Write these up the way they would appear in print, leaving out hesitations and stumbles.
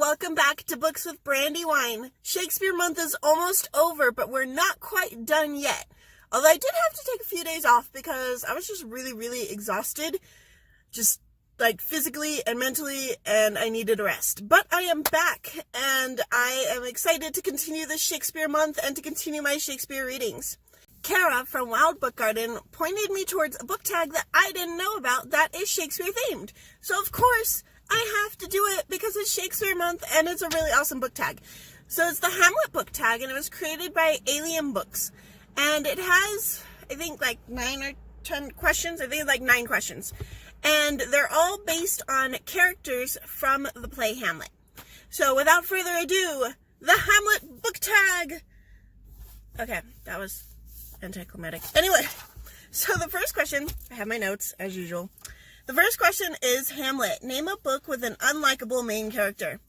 welcome back to Books with Brandywine. Shakespeare Month is almost over, but we're not quite done yet. Although I did have to take a few days off because I was just really exhausted. Just like physically and mentally, and I needed a rest. But I am back, and I am excited to continue this Shakespeare Month and to continue my Shakespeare readings. Kara from Wild Book Garden pointed me towards a book tag that I didn't know about that is Shakespeare themed. So of course, I have to do it because it's Shakespeare Month and it's a really awesome book tag. So it's the Hamlet Book Tag, and it was created by Alliembooks. And it has, I think, like 9 or 10 questions. I think it's like 9 questions. And they're all based on characters from the play Hamlet. So without further ado, the Hamlet Book Tag! Okay, that was anticlimactic. Anyway, so the first question, I have my notes as usual. The first question is Hamlet. Name a book with an unlikable main character.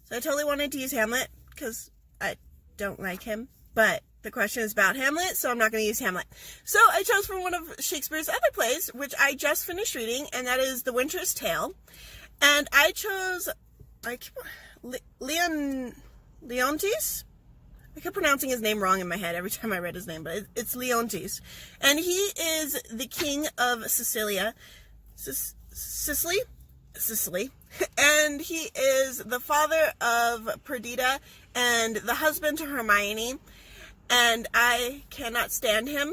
So I totally wanted to use Hamlet because I don't like him, but the question is about Hamlet, so I'm not going to use Hamlet. So I chose from one of Shakespeare's other plays, which I just finished reading, and that is The Winter's Tale. And I chose Leontes? I kept pronouncing his name wrong in my head every time I read his name, but it's Leontes. And he is the king of Sicily. And he is the father of Perdita and the husband to Hermione. And I cannot stand him.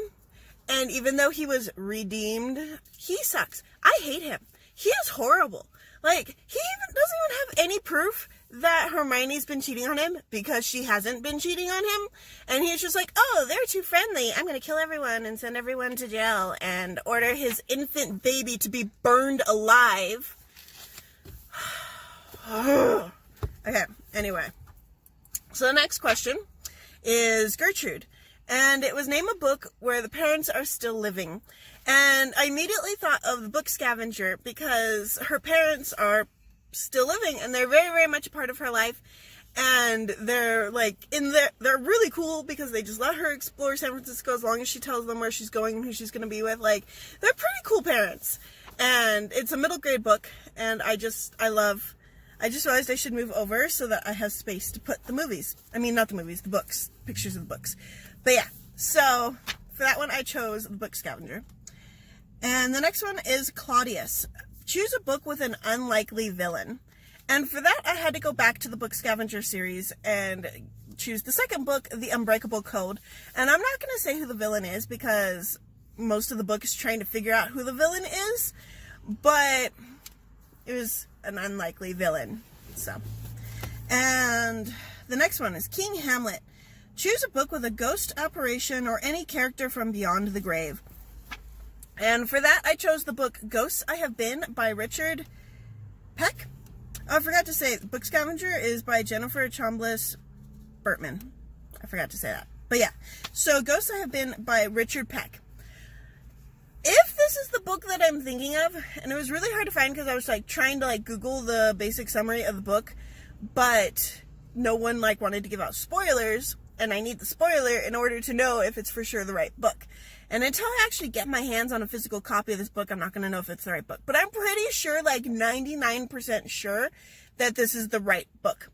And even though he was redeemed, he sucks. I hate him. He is horrible. Like, he doesn't even have any proof that Hermione's been cheating on him because she hasn't been cheating on him. And he's just like, oh, they're too friendly. I'm going to kill everyone and send everyone to jail and order his infant baby to be burned alive. Okay, anyway. So the next question is Gertrude. And it was name a book where the parents are still living. And I immediately thought of The Book Scavenger because her parents are still living and they're very much a part of her life. And they're like they're really cool because they just let her explore San Francisco as long as she tells them where she's going and who she's going to be with. Like, they're pretty cool parents. And it's a middle grade book, and I just realized I should move over so that I have space to put the movies. I mean, not the movies, the books, pictures of the books. But yeah, so for that one I chose The Book Scavenger. And the next one is Claudius. Choose a book with an unlikely villain. And for that I had to go back to the Book Scavenger series and choose the second book, The Unbreakable Code. And I'm not going to say who the villain is because most of the book is trying to figure out who the villain is, but it was an unlikely villain. So, and the next one is King Hamlet. Choose a book with a ghost apparition or any character from beyond the grave. And for that, I chose the book Ghosts I Have Been by Richard Peck. Oh, I forgot to say, Book Scavenger is by Jennifer Chambliss Bertman. I forgot to say that. But yeah, so Ghosts I Have Been by Richard Peck. If this is the book that I'm thinking of, and it was really hard to find because I was like trying to like Google the basic summary of the book, but no one like wanted to give out spoilers, and I need the spoiler in order to know if it's for sure the right book. And until I actually get my hands on a physical copy of this book, I'm not going to know if it's the right book. But I'm pretty sure, like 99% sure, that this is the right book.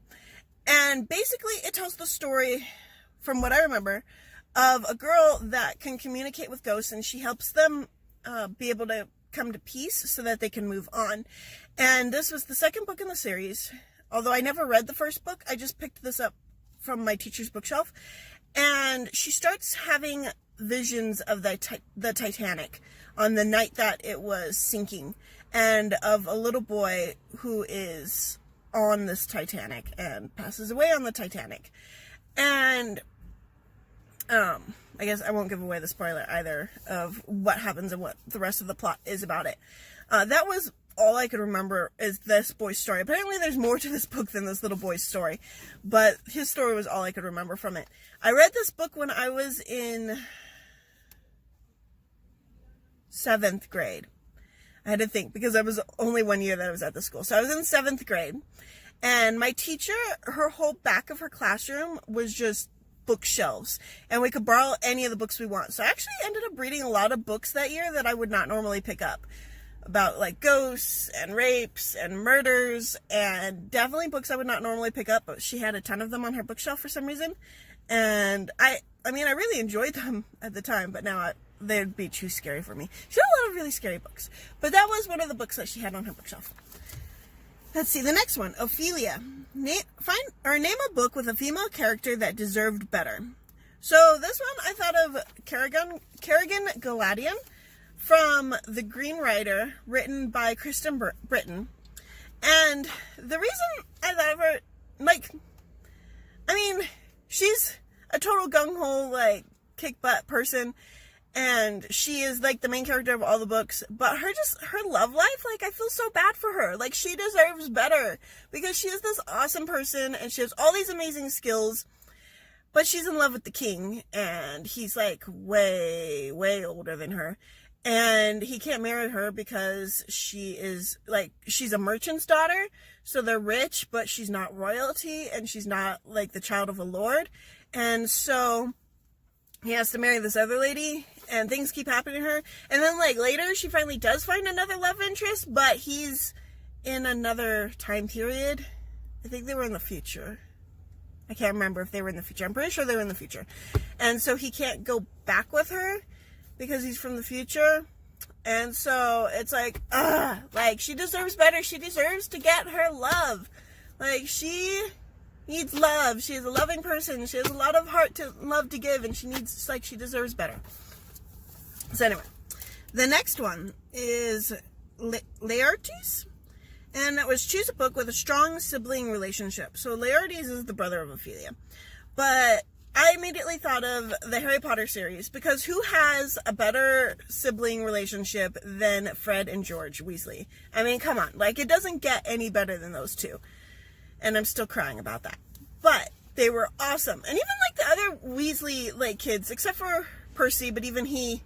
And basically it tells the story, from what I remember, of a girl that can communicate with ghosts, and she helps them be able to come to peace so that they can move on. And this was the second book in the series. Although I never read the first book, I just picked this up from my teacher's bookshelf. And she starts having visions of the Titanic on the night that it was sinking, and of a little boy who is on this Titanic and passes away on the Titanic. And I guess I won't give away the spoiler either of what happens and what the rest of the plot is about it. That was all I could remember is this boy's story. Apparently there's more to this book than this little boy's story, but his story was all I could remember from it. I read this book when I was in 7th grade. I had to think because I was only 1 year that I was at the school. So I was in 7th grade, and my teacher, her whole back of her classroom was just bookshelves, and we could borrow any of the books we want. So I actually ended up reading a lot of books that year that I would not normally pick up. about like ghosts and rapes and murders, and definitely books I would not normally pick up, but she had a ton of them on her bookshelf for some reason. And I really enjoyed them at the time, but now they'd be too scary for me. She had a lot of really scary books, but that was one of the books that she had on her bookshelf. Let's see, the next one, Ophelia. Name a book with a female character that deserved better. So this one I thought of Kerrigan Galadian from The Green Rider, written by Kristen Britton. And the reason I thought of her, she's a total gung-ho, kick-butt person, and she is, the main character of all the books, but her love life, I feel so bad for her. She deserves better, because she is this awesome person, and she has all these amazing skills, but she's in love with the king, and he's, way, way older than her, and he can't marry her because she is, she's a merchant's daughter, so they're rich, but she's not royalty, and she's not, the child of a lord, and so he has to marry this other lady, and things keep happening to her, and then, later, she finally does find another love interest, but he's in another time period. I think they were in the future. I can't remember if they were in the future. I'm pretty sure they were in the future. And so he can't go back with her because he's from the future. And so it's she deserves better. She deserves to get her love. She needs love. She is a loving person. She has a lot of heart to love to give, and she needs, she deserves better. So anyway, the next one is Laertes. And that was choose a book with a strong sibling relationship. So Laertes is the brother of Ophelia. But I immediately thought of the Harry Potter series, because who has a better sibling relationship than Fred and George Weasley? I mean, come on. It doesn't get any better than those two. And I'm still crying about that. But they were awesome. And even, the other Weasley, kids, except for Percy, but even he,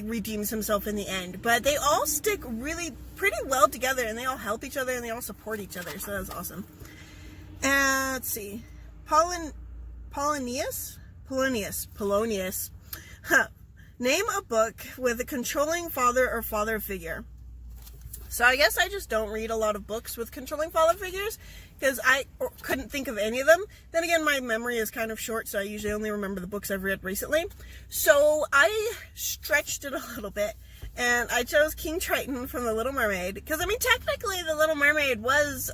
redeems himself in the end. But they all stick really pretty well together, and they all help each other, and they all support each other, so that's awesome. And let's see. Polonius? Huh. Name a book with a controlling father or father figure. So I guess I just don't read a lot of books with controlling father figures, because I couldn't think of any of them. Then again, my memory is kind of short, so I usually only remember the books I've read recently. So I stretched it a little bit, and I chose King Triton from The Little Mermaid, because, technically The Little Mermaid was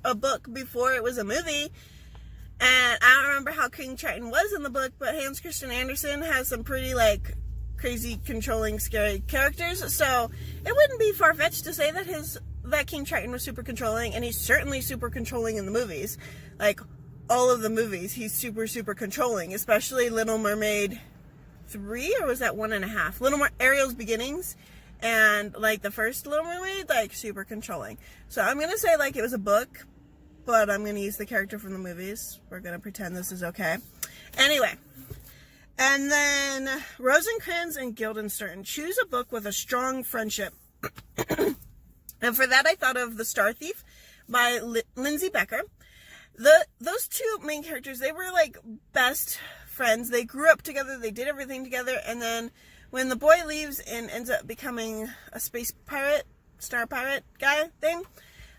a book before it was a movie, and I don't remember how King Triton was in the book, but Hans Christian Andersen has some pretty, crazy, controlling, scary characters, so it wouldn't be far-fetched to say that King Triton was super controlling, and he's certainly super controlling in the movies. All of the movies, he's super, super controlling, especially Little Mermaid 3, or was that 1.5? Ariel's Beginnings, and, the first Little Mermaid, super controlling. So I'm gonna say, it was a book, but I'm gonna use the character from the movies. We're gonna pretend this is okay. Anyway. And then Rosencrantz and Guildenstern. Choose a book with a strong friendship. And for that, I thought of The Star Thief by Lindsay Becker. Those two main characters, they were best friends. They grew up together. They did everything together. And then when the boy leaves and ends up becoming a space pirate, star pirate guy thing,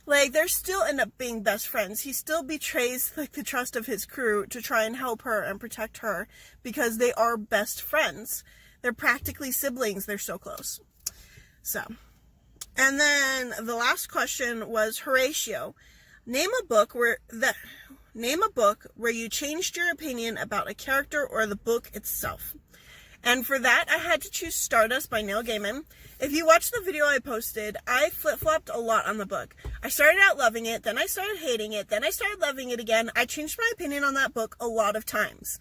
they still end up being best friends. He still betrays, the trust of his crew to try and help her and protect her, because they are best friends. They're practically siblings. They're so close. So, and then the last question was Horatio. Name a book where you changed your opinion about a character or the book itself. And for that, I had to choose Stardust by Neil Gaiman. If you watched the video I posted, I flip-flopped a lot on the book. I started out loving it, then I started hating it, then I started loving it again. I changed my opinion on that book a lot of times.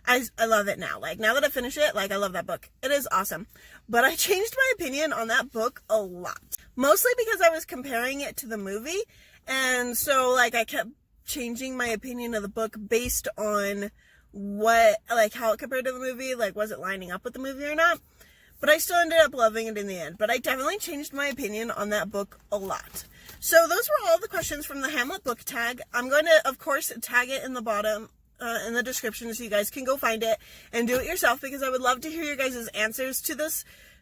I love it now. Now that I finished it, I love that book. It is awesome. But I changed my opinion on that book a lot. Mostly because I was comparing it to the movie. And so, I kept changing my opinion of the book based on how it compared to the movie. Was it lining up with the movie or not? But I still ended up loving it in the end. But I definitely changed my opinion on that book a lot. So those were all the questions from the Hamlet Book Tag. I'm going to, of course, tag it in the bottom, in the description, so you guys can go find it and do it yourself, because I would love to hear your guys' answers to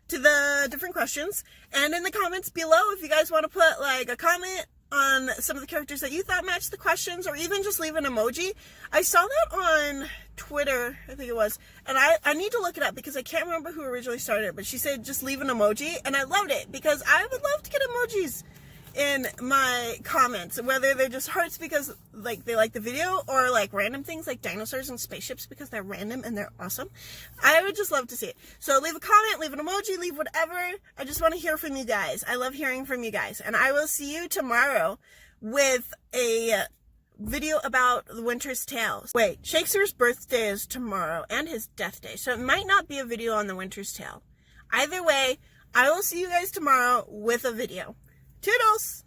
to the different questions. And in the comments below, if you guys want to put like a comment on some of the characters that you thought matched the questions, or even just leave an emoji. I saw that on Twitter, I think it was, and I need to look it up because I can't remember who originally started it, but she said just leave an emoji, and I loved it because I would love to get emojis in my comments, whether they're just hearts because like they like the video, or like random things like dinosaurs and spaceships because they're random and they're awesome. I would just love to see it. So leave a comment, leave an emoji, leave whatever. I just want to hear from you guys. I love hearing from you guys, and I will see you tomorrow with a video about The Winter's Tale. Wait, Shakespeare's birthday is tomorrow and his death day, so it might not be a video on The Winter's Tale. Either way, I will see you guys tomorrow with a video. Toodles!